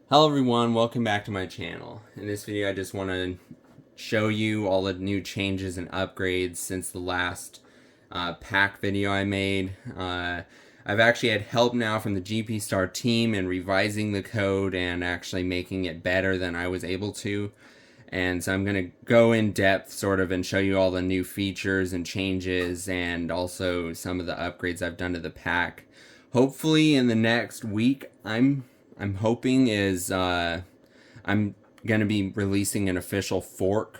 Hello everyone, welcome back to my channel. In this video I just want to show you all the new changes and upgrades since the last pack video I made. I've actually had help now from the GP Star team in revising the code and actually making it better than I was able to. And so I'm going to go in depth sort of and show you all the new features and changes and also some of the upgrades I've done to the pack. Hopefully in the next week I'm hoping is I'm going to be releasing an official fork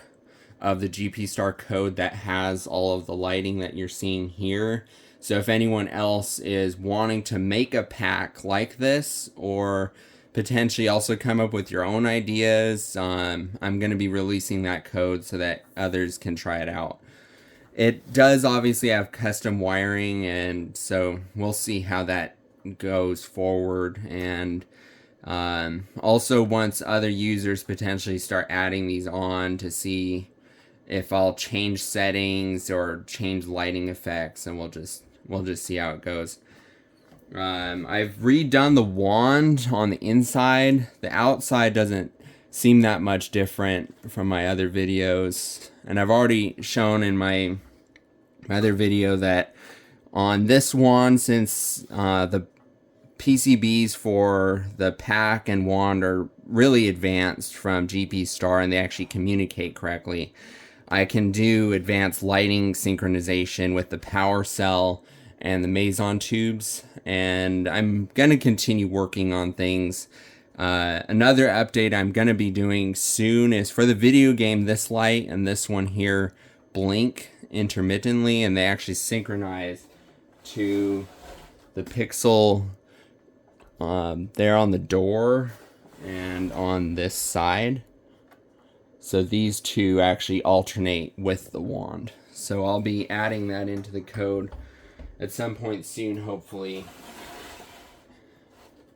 of the GP Star code that has all of the lighting that you're seeing here. So if anyone else is wanting to make a pack like this or potentially also come up with your own ideas, I'm going to be releasing that code so that others can try it out. It does obviously have custom wiring, and so we'll see how that goes forward. And also once other users potentially start adding these on to see if I'll change settings or change lighting effects, and we'll just see how it goes. I've redone the wand on the inside. The outside doesn't seem that much different from my other videos, and I've already shown in my other video that on this wand, since the PCBs for the pack and wand are really advanced from GP Star and they actually communicate correctly, I can do advanced lighting synchronization with the power cell and the Mason tubes, and I'm going to continue working on things. Another update I'm going to be doing soon is for the video game, this light and this one here blink intermittently, and they actually synchronize to the pixel there on the door and on this side. So these two actually alternate with the wand. So I'll be adding that into the code at some point soon, hopefully.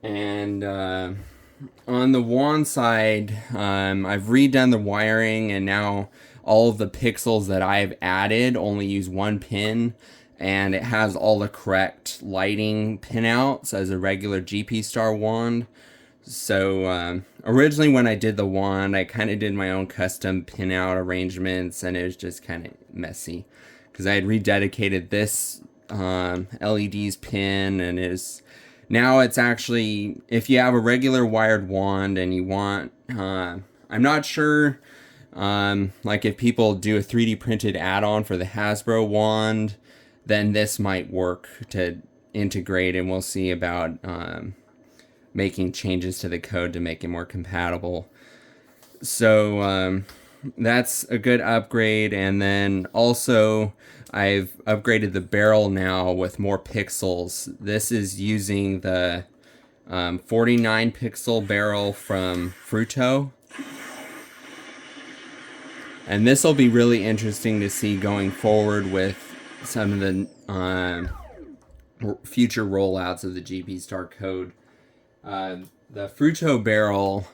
And on the wand side, I've redone the wiring, and now all of the pixels that I've added only use one pin, and it has all the correct lighting pinouts as a regular GP Star wand. So originally when I did the wand, I kind of did my own custom pinout arrangements, and it was just kind of messy because I had rededicated this LED's pin, and now it's actually, if you have a regular wired wand and you want, I'm not sure, like if people do a 3D printed add-on for the Hasbro wand, then this might work to integrate, and we'll see about making changes to the code to make it more compatible. So that's a good upgrade. And then also I've upgraded the barrel now with more pixels. This is using the 49 pixel barrel from Frutto. And this will be really interesting to see going forward with some of the future rollouts of the GP Star code. The Frutto barrel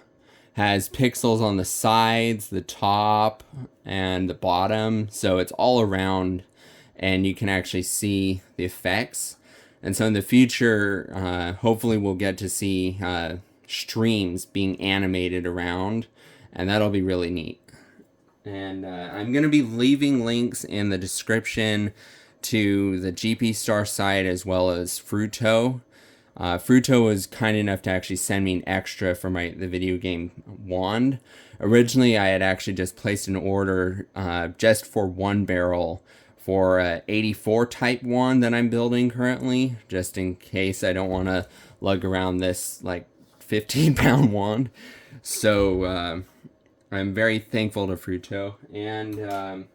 has pixels on the sides, the top, and the bottom, so it's all around, and you can actually see the effects. And so in the future, hopefully we'll get to see streams being animated around, and that'll be really neat. And I'm going to be leaving links in the description to the GP Star site as well as Frutto. Frutto was kind enough to actually send me an extra for the video game wand. Originally, I had actually just placed an order just for one barrel for a 84 type wand that I'm building currently, just in case I don't want to lug around this like 15-pound wand. So I'm very thankful to Frutto. And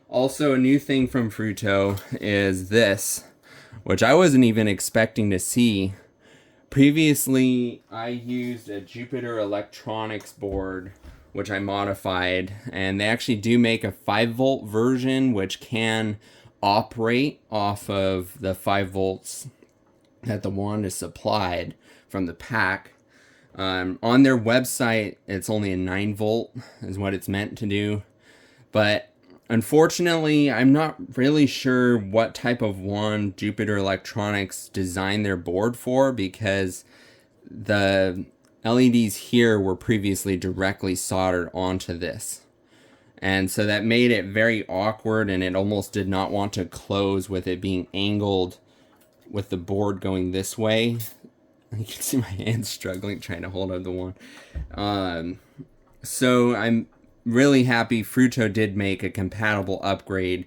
also a new thing from Frutto is this, which I wasn't even expecting to see. Previously, I used a Jupiter Electronics board, which I modified, and they actually do make a 5-volt version, which can operate off of the 5 volts that the wand is supplied from the pack. On their website, it's only a 9-volt is what it's meant to do, but unfortunately, I'm not really sure what type of wand Jupiter Electronics designed their board for, because the LEDs here were previously directly soldered onto this. And so that made it very awkward, and it almost did not want to close with it being angled with the board going this way. You can see my hands struggling trying to hold up the wand. So I'm really happy Frutto did make a compatible upgrade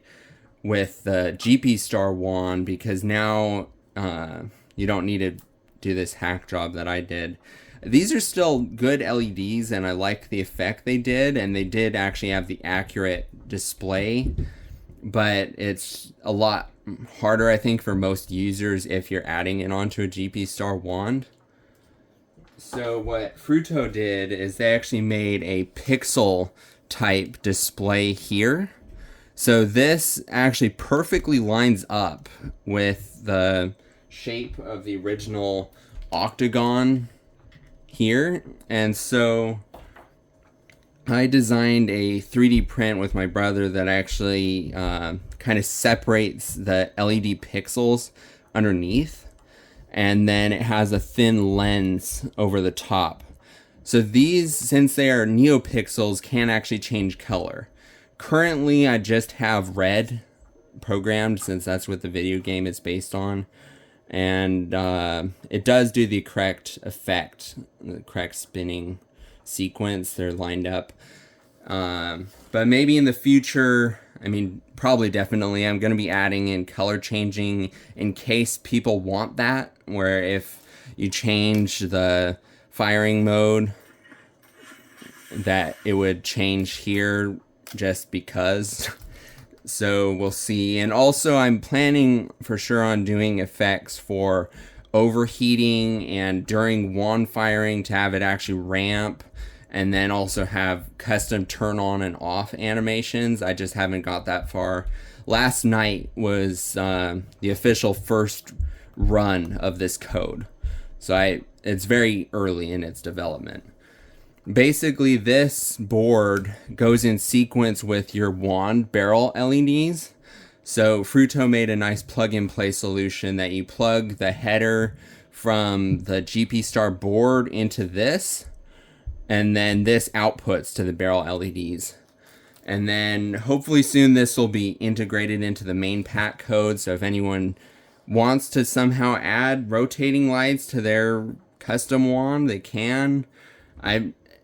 with the GP Star wand, because now you don't need to do this hack job that I did. These are still good LEDs, and I like the effect they did, and they did actually have the accurate display, but it's a lot harder, I think, for most users if you're adding it onto a GP Star wand. So what Frutto did is they actually made a pixel type display here. So this actually perfectly lines up with the shape of the original octagon here. And so I designed a 3D print with my brother that actually kind of separates the LED pixels underneath, and then it has a thin lens over the top. So these, since they are neopixels, can actually change color. Currently I just have red programmed, since that's what the video game is based on, and it does do the correct effect, the correct spinning sequence. They're lined up, but maybe in the future, I mean, probably definitely, I'm going to be adding in color changing in case people want that, where if you change the firing mode, that it would change here just because. So we'll see. And also I'm planning for sure on doing effects for overheating and during wand firing to have it actually ramp, and then also have custom turn on and off animations. I just haven't got that far. Last night was the official first run of this code, so it's very early in its development. Basically, this board goes in sequence with your wand barrel LEDs. So Frutto made a nice plug-and-play solution that you plug the header from the GP Star board into this, and then this outputs to the barrel LEDs. And then hopefully soon this will be integrated into the main pack code, so if anyone wants to somehow add rotating lights to their custom wand, they can.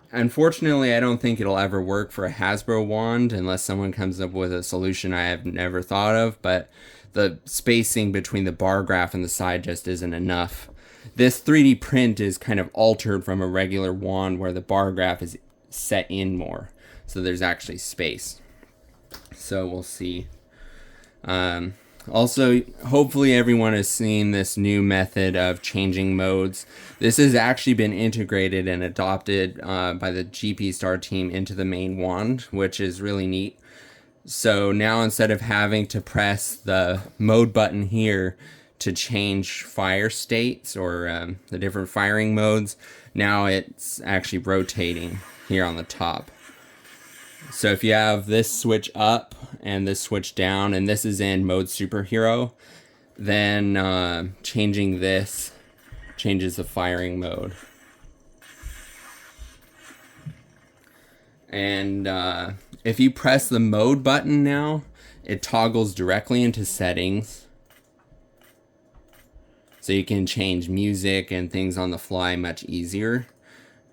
Unfortunately, I don't think it'll ever work for a Hasbro wand unless someone comes up with a solution I have never thought of, but the spacing between the bar graph and the side just isn't enough. This 3D print is kind of altered from a regular wand where the bar graph is set in more, so there's actually space. So we'll see. Also, hopefully everyone has seen this new method of changing modes. This has actually been integrated and adopted by the GP Star team into the main wand, which is really neat. So now instead of having to press the mode button here to change fire states or the different firing modes, now it's actually rotating here on the top. So if you have this switch up and this switch down, and this is in mode superhero, then changing this changes the firing mode. And if you press the mode button now, it toggles directly into settings. So you can change music and things on the fly much easier.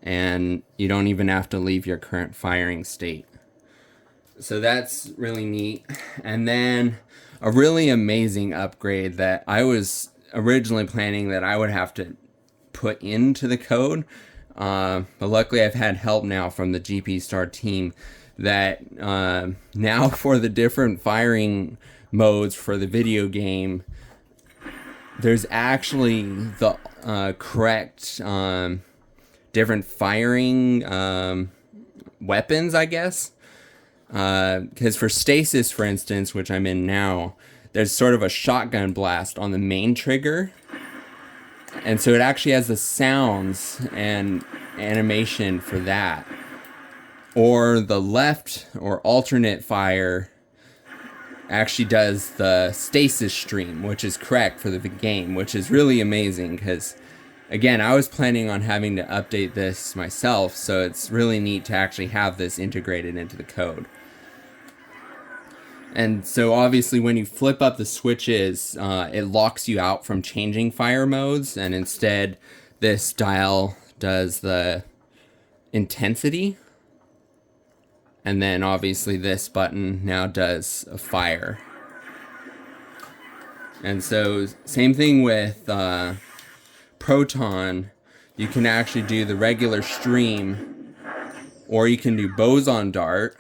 And you don't even have to leave your current firing state. So that's really neat. And then a really amazing upgrade that I was originally planning that I would have to put into the code. But luckily I've had help now from the GP Star team that now for the different firing modes for the video game, there's actually the correct different firing weapons, I guess. Because for stasis, for instance, which I'm in now, there's sort of a shotgun blast on the main trigger. And so it actually has the sounds and animation for that. Or the left or alternate fire actually does the stasis stream, which is correct for the game, which is really amazing because, again, I was planning on having to update this myself, so it's really neat to actually have this integrated into the code. And so obviously when you flip up the switches, it locks you out from changing fire modes, and instead this dial does the intensity, and then obviously this button now does a fire. And so same thing with Proton. You can actually do the regular stream, or you can do boson dart,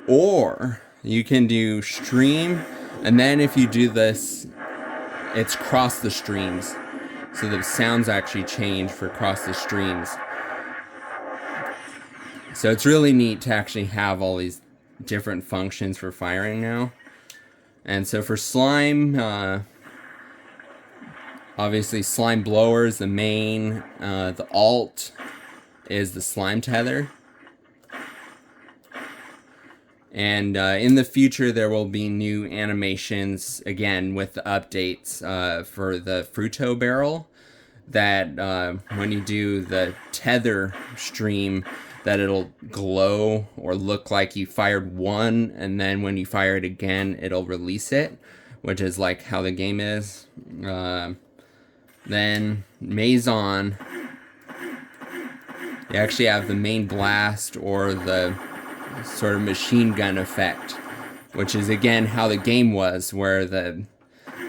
or you can do stream, and then if you do this, it's cross the streams. So the sounds actually change for cross the streams. So it's really neat to actually have all these different functions for firing now. And so for slime, obviously slime blower is the main, the alt is the slime tether. And in the future there will be new animations, again with the updates for the Frutto barrel, that when you do the tether stream, that it'll glow or look like you fired one, and then when you fire it again it'll release it, which is like how the game is. Then Maison, you actually have the main blast or the sort of machine gun effect, which is again how the game was, where the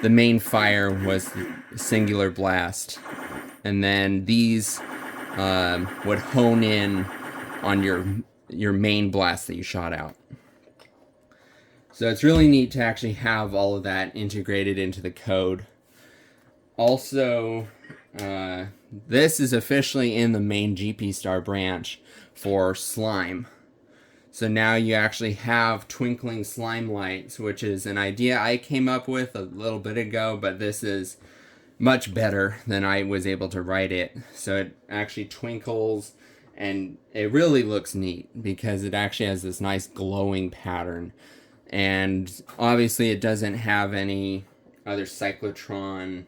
main fire was the singular blast, and then these would hone in on your main blast that you shot out. So it's really neat to actually have all of that integrated into the code. Also, this is officially in the main GP Star branch for slime. So now you actually have twinkling slime lights, which is an idea I came up with a little bit ago, but this is much better than I was able to write it. So it actually twinkles, and it really looks neat because it actually has this nice glowing pattern. And obviously it doesn't have any other cyclotron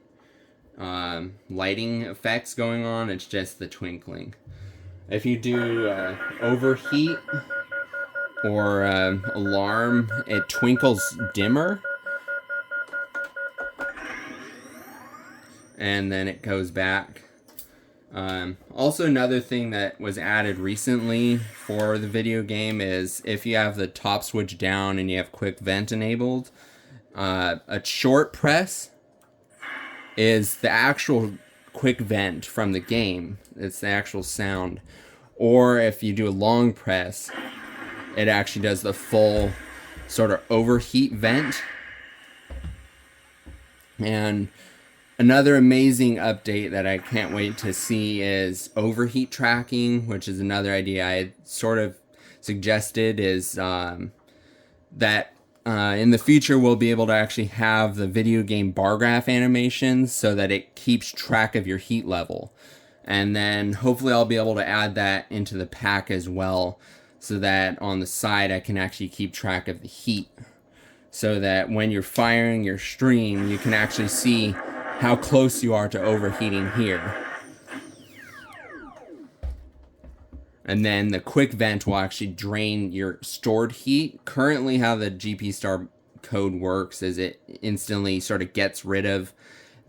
lighting effects going on, it's just the twinkling. If you do overheat or alarm, it twinkles dimmer, and then it goes back. Also, another thing that was added recently for the video game is if you have the top switch down and you have quick vent enabled, a short press is the actual quick vent from the game. It's the actual sound. Or if you do a long press, it actually does the full sort of overheat vent. And another amazing update that I can't wait to see is overheat tracking, which is another idea I had sort of suggested, is that in the future we'll be able to actually have the video game bar graph animations so that it keeps track of your heat level. And then hopefully I'll be able to add that into the pack as well, so that on the side I can actually keep track of the heat, so that when you're firing your stream you can actually see how close you are to overheating here. And then the quick vent will actually drain your stored heat. Currently how the GP Star code works is it instantly sort of gets rid of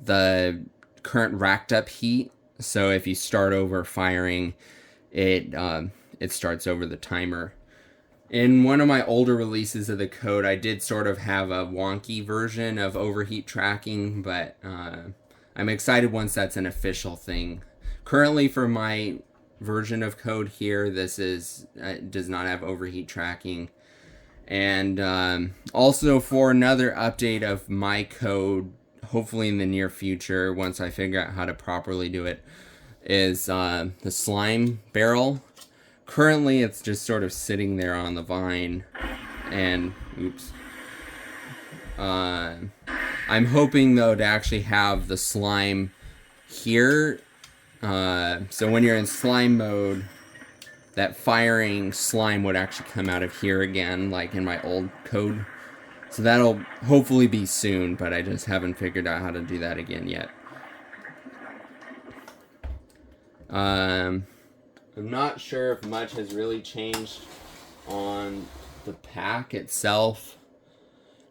the current racked up heat. So if you start over firing, it starts over the timer. In one of my older releases of the code, I did sort of have a wonky version of overheat tracking, but I'm excited once that's an official thing. Currently for my version of code here, this is does not have overheat tracking. And also for another update of my code, hopefully in the near future, once I figure out how to properly do it, is the slime barrel. Currently it's just sort of sitting there on the vine, and oops. I'm hoping though to actually have the slime here, so when you're in slime mode, that firing slime would actually come out of here again, like in my old code. So that'll hopefully be soon, but I just haven't figured out how to do that again yet. I'm not sure if much has really changed on the pack itself.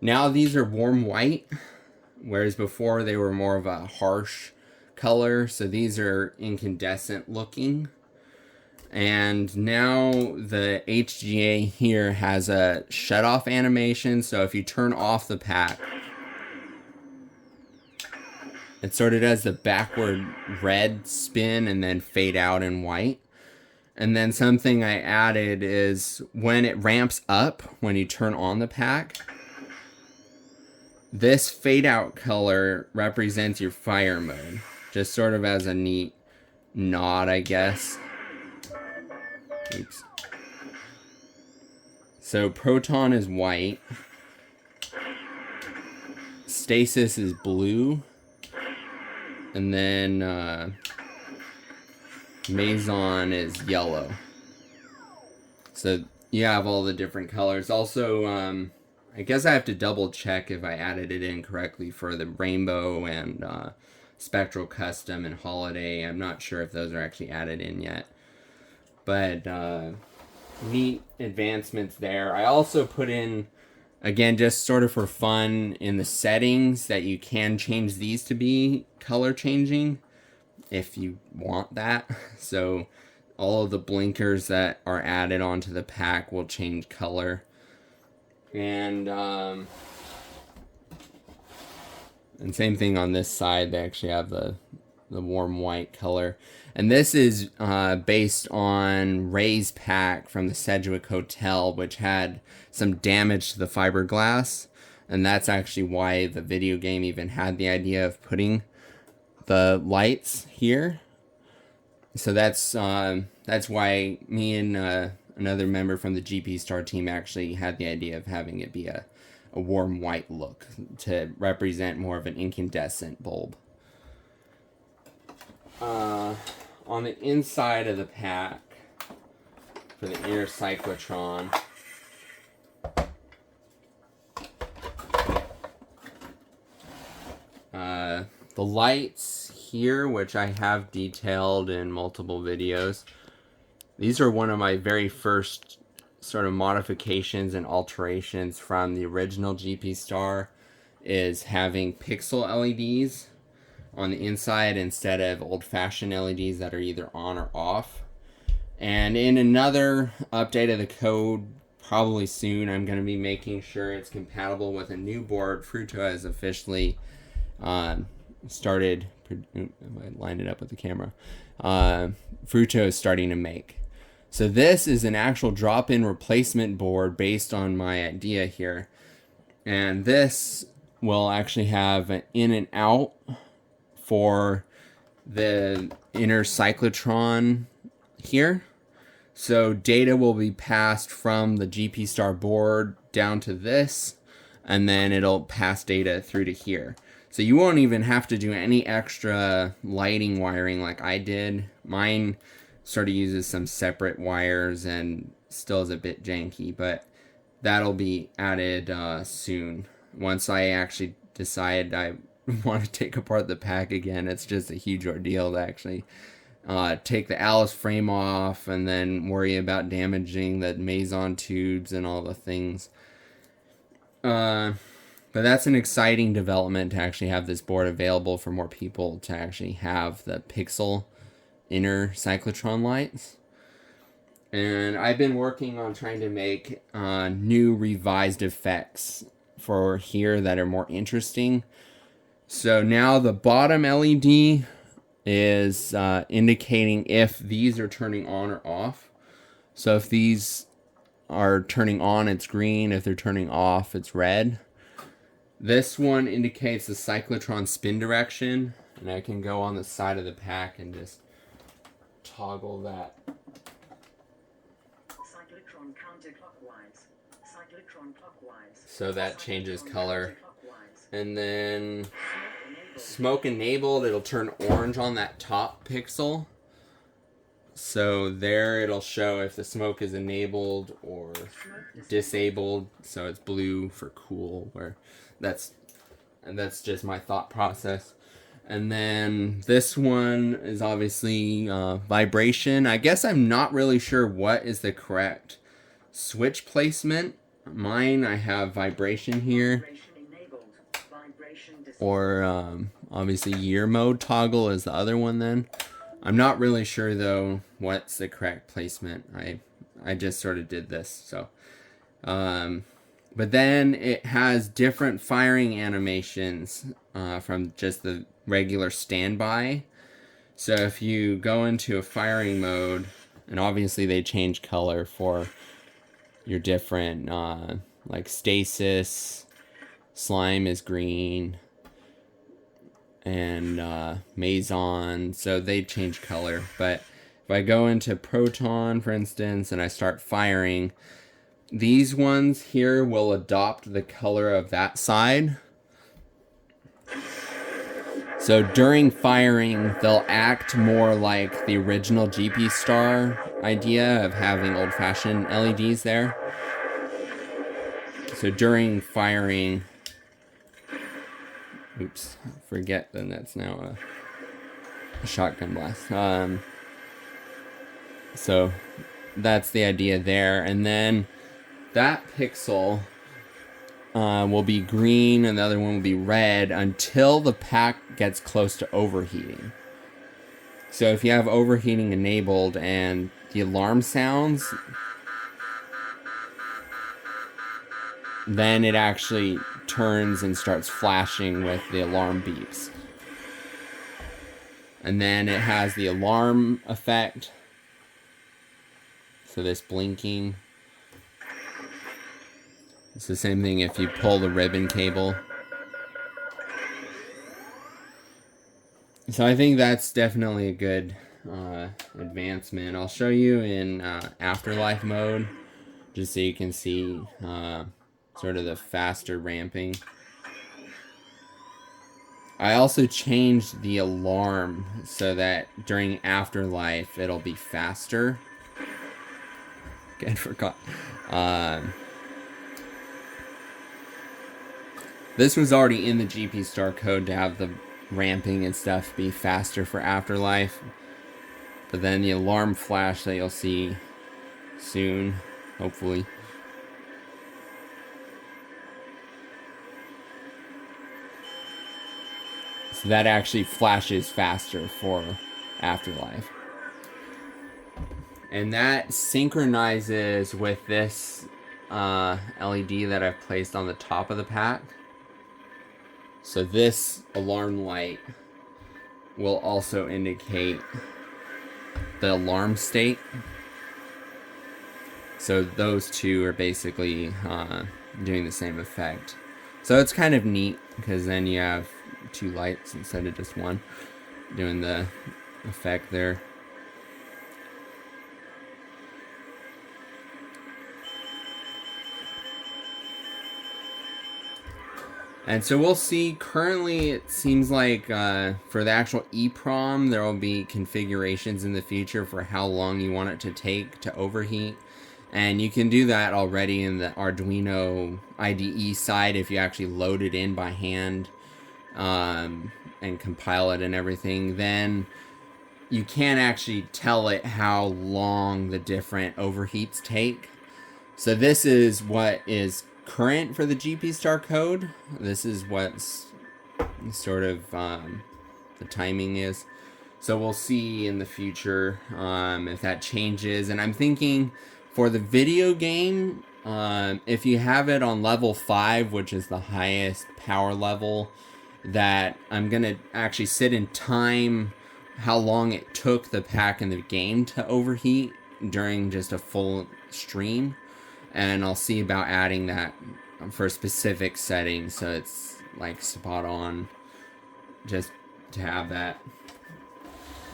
Now these are warm white, whereas before they were more of a harsh color, so these are incandescent looking. And now the HGA here has a shut-off animation, so if you turn off the pack, it sort of does the backward red spin and then fade out in white. And then something I added is when it ramps up, when you turn on the pack, this fade out color represents your fire mode. Just sort of as a neat nod, I guess. Oops. So Proton is white. Stasis is blue. And then Maison is yellow. So you have all the different colors. Also, I guess I have to double check if I added it in correctly for the Rainbow and Spectral Custom and Holiday. I'm not sure if those are actually added in yet. But neat advancements there. I also put in, again, just sort of for fun, in the settings that you can change these to be color changing if you want that. So all of the blinkers that are added onto the pack will change color. And same thing on this side, they actually have the warm white color. And this is based on Ray's pack from the Sedgwick Hotel, which had some damage to the fiberglass. And that's actually why the video game even had the idea of putting the lights here. So that's why me and another member from the GP Star team actually had the idea of having it be a warm white look to represent more of an incandescent bulb. On the inside of the pack, for the inner cyclotron, the lights here, which I have detailed in multiple videos, these are one of my very first sort of modifications and alterations from the original GP Star, is having pixel LEDs on the inside instead of old-fashioned LEDs that are either on or off. And in another update of the code, probably soon, I'm going to be making sure it's compatible with a new board Frutto has officially started. I lined it up with the camera. Frutto is starting to make. So this is an actual drop-in replacement board based on my idea here. And this will actually have an in and out for the inner cyclotron here. So data will be passed from the GP Star board down to this, and then it'll pass data through to here. So you won't even have to do any extra lighting wiring like I did. Mine sort of uses some separate wires and still is a bit janky, but that'll be added soon. Once I actually decide I want to take apart the pack again, it's just a huge ordeal to actually take the Alice frame off and then worry about damaging the Maison tubes and all the things. But that's an exciting development to actually have this board available for more people to actually have the pixel inner cyclotron lights. And I've been working on trying to make new revised effects for here that are more interesting. So now the bottom LED is indicating if these are turning on or off. So if these are turning on, it's green. If they're turning off, it's red. This one indicates the cyclotron spin direction, and I can go on the side of the pack and just toggle that. Cyclotron counterclockwise. Cyclotron clockwise. So that changes color. And then smoke enabled, it'll turn orange on that top pixel. So there it'll show if the smoke is enabled or disabled. So it's blue for cool, where that's just my thought process. And then this one is obviously vibration. I guess I'm not really sure what is the correct switch placement. Mine, I have vibration here. Vibration enabled. Vibration disabled. Or obviously year mode toggle is the other one then. I'm not really sure though what's the correct placement. I just sort of did this. So but then it has different firing animations from just the regular standby. So if you go into a firing mode, and obviously they change color for your different like stasis, slime is green, and Maison, so they change color. But if I go into Proton, for instance, and I start firing, these ones here will adopt the color of that side. So during firing, they'll act more like the original GP Star idea of having old-fashioned LEDs there. So during firing, oops, forget that that's now a shotgun blast. So that's the idea there. And then that pixel will be green and the other one will be red until the pack gets close to overheating. So if you have overheating enabled and the alarm sounds, then it actually turns and starts flashing with the alarm beeps. And then it has the alarm effect. So this blinking. It's the same thing if you pull the ribbon cable. So I think that's definitely a good advancement. I'll show you in afterlife mode, just so you can see sort of the faster ramping. I also changed the alarm so that during afterlife it'll be faster. Again, forgot. This was already in the GP Star code to have the ramping and stuff be faster for afterlife. But then the alarm flash that you'll see soon, hopefully. So that actually flashes faster for afterlife. And that synchronizes with this LED that I've placed on the top of the pack. So this alarm light will also indicate the alarm state. So those two are basically doing the same effect. So it's kind of neat because then you have two lights instead of just one doing the effect there. And so we'll see. Currently, it seems like for the actual EEPROM, there will be configurations in the future for how long you want it to take to overheat. And you can do that already in the Arduino IDE side if you actually load it in by hand and compile it and everything. Then you can actually tell it how long the different overheats take. So this is what is current for the GP Star code. This is what's sort of the timing is. So we'll see in the future if that changes. And I'm thinking for the video game, if you have it on level 5, which is the highest power level, that I'm gonna actually sit in time how long it took the pack in the game to overheat during just a full stream. And I'll see about adding that for specific settings so it's like spot on just to have that.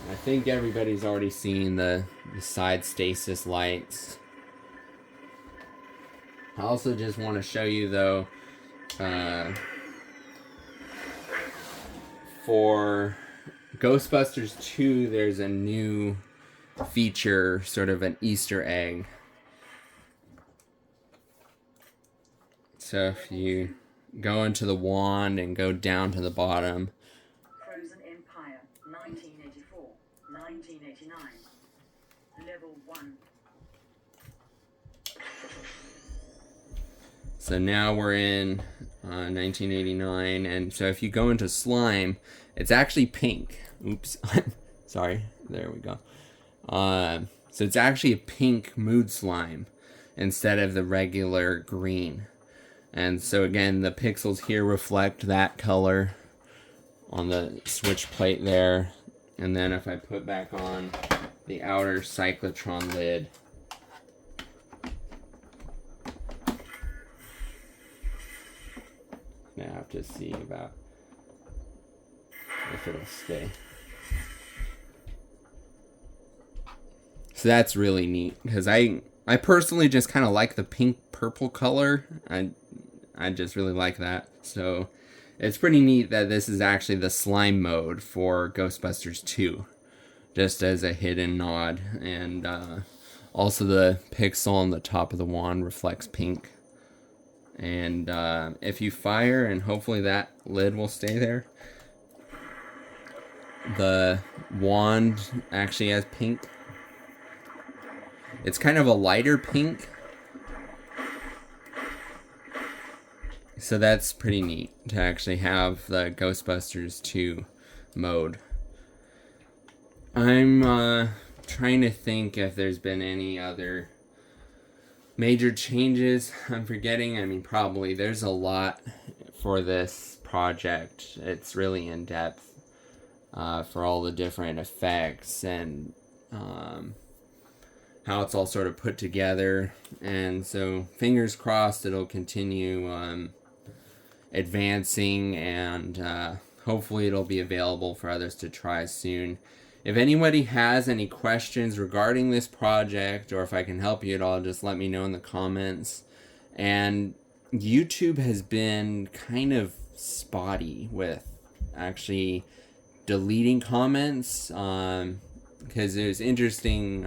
I think everybody's already seen the side stasis lights. I also just want to show you though for Ghostbusters 2 there's a new feature, sort of an Easter egg. So if you go into the wand and go down to the bottom, Frozen 1989. Level 1. So now we're in 1989, and so if you go into slime, it's actually pink. Oops, sorry. There we go. So it's actually a pink mood slime instead of the regular green. And so again, the pixels here reflect that color on the switch plate there. And then if I put back on the outer cyclotron lid, I have to see about if it'll stay. So that's really neat because I personally just kind of like the pink purple color. I just really like that. So it's pretty neat that this is actually the slime mode for Ghostbusters 2, just as a hidden nod. And also the pixel on the top of the wand reflects pink. And if you fire, and hopefully that lid will stay there, the wand actually has pink. It's kind of a lighter pink. So that's pretty neat to actually have the Ghostbusters 2 mode. I'm trying to think if there's been any other major changes I'm forgetting. I mean, probably. There's a lot for this project. It's really in depth for all the different effects and how it's all sort of put together. And so fingers crossed it'll continue advancing, and hopefully it'll be available for others to try soon. If anybody has any questions regarding this project, or if I can help you at all, just let me know in the comments. And YouTube has been kind of spotty with actually deleting comments, because it was interesting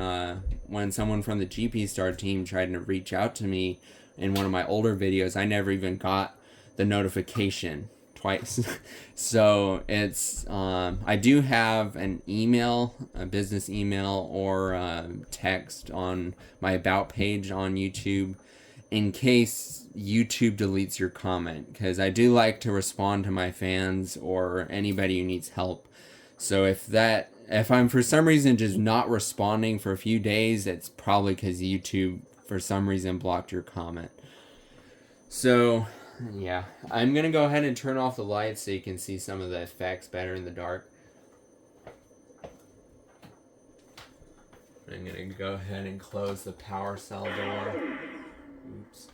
when someone from the GP Star team tried to reach out to me in one of my older videos. I never even got the notification twice. So it's I do have an email, a business email, or text on my about page on YouTube in case YouTube deletes your comment, because I do like to respond to my fans or anybody who needs help. So if I'm for some reason just not responding for a few days, it's probably because YouTube for some reason blocked your comment. So yeah, I'm gonna go ahead and turn off the lights so you can see some of the effects better in the dark. I'm gonna go ahead and close the power cell door. Oops.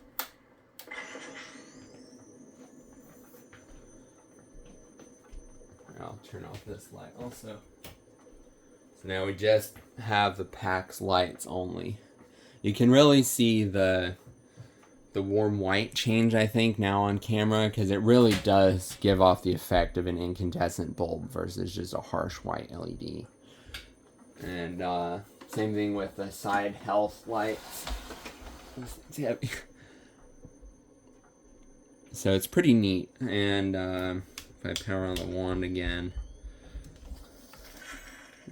I'll turn off this light also. So now we just have the pack's lights only. You can really see the warm white change, I think, now on camera, because it really does give off the effect of an incandescent bulb versus just a harsh white LED. And same thing with the side health lights. It's heavy. So it's pretty neat. And if I power on the wand again,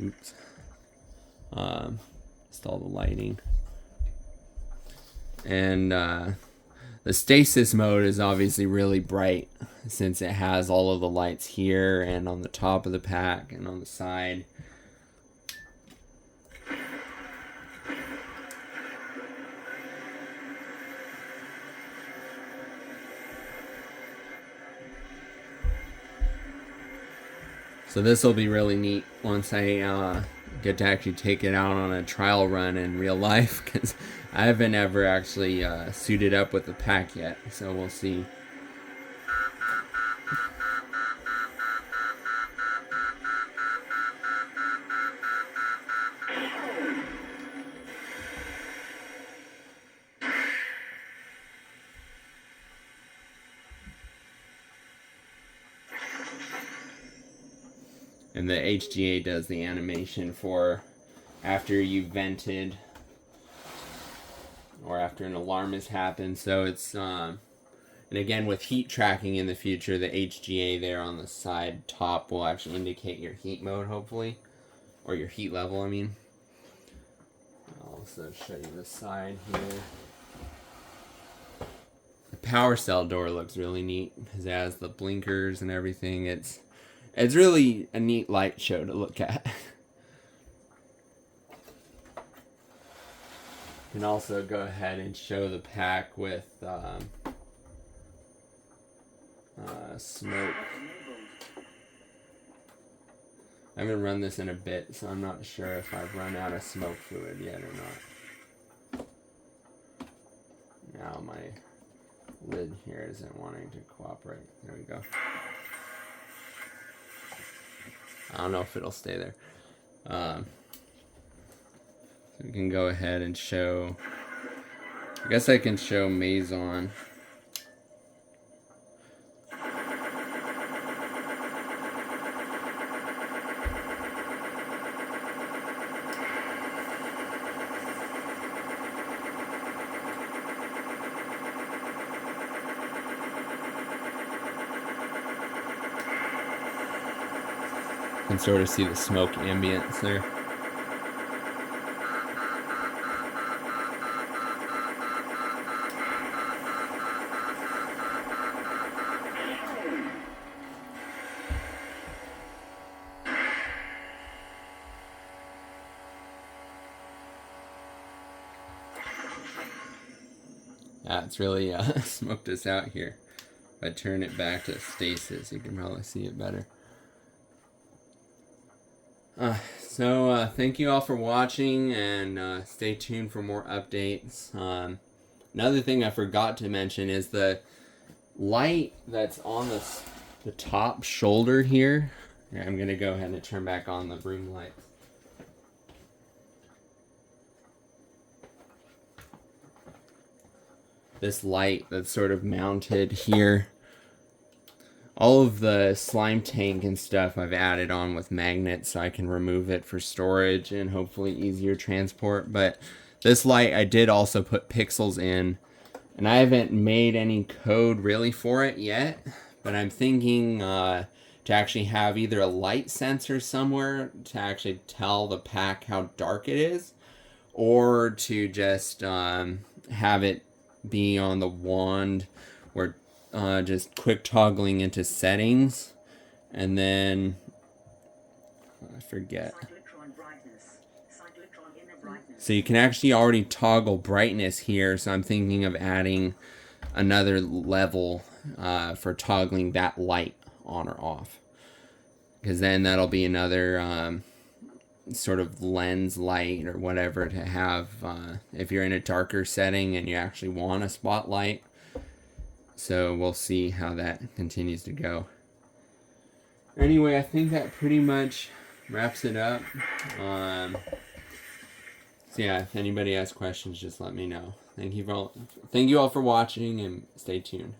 oops, install the lighting. And the stasis mode is obviously really bright since it has all of the lights here and on the top of the pack and on the side. So this will be really neat once I get to actually take it out on a trial run in real life, because I haven't ever actually suited up with the pack yet, so we'll see. And the HGA does the animation for after you've vented or after an alarm has happened. So it's, and again, with heat tracking in the future, the HGA there on the side top will actually indicate your heat mode, hopefully, or your heat level, I mean. also show you the side here. The power cell door looks really neat because it has the blinkers and everything. It's really a neat light show to look at. You can also go ahead and show the pack with smoke. I haven't run this in a bit, so I'm not sure if I've run out of smoke fluid yet or not. Now my lid here isn't wanting to cooperate. There we go. I don't know if it'll stay there. So we can go ahead and show, I guess I can show Maison. You can sort of see the smoke ambience there. Yeah, it's really smoked us out here. If I turn it back to stasis, you can probably see it better. So thank you all for watching, and stay tuned for more updates. Another thing I forgot to mention is the light that's on the top shoulder here. I'm going to go ahead and turn back on the room lights. This light that's sort of mounted here. All of the slime tank and stuff I've added on with magnets so I can remove it for storage and hopefully easier transport. But this light I did also put pixels in, and I haven't made any code really for it yet, but I'm thinking to actually have either a light sensor somewhere to actually tell the pack how dark it is, or to just have it be on the wand where just quick toggling into settings, and then I forget. So you can actually already toggle brightness here, so I'm thinking of adding another level for toggling that light on or off, because then that'll be another sort of lens light or whatever to have if you're in a darker setting and you actually want a spotlight. So we'll see how that continues to go. Anyway, I think that pretty much wraps it up. So yeah, if anybody has questions, just let me know. Thank you all for watching, and stay tuned.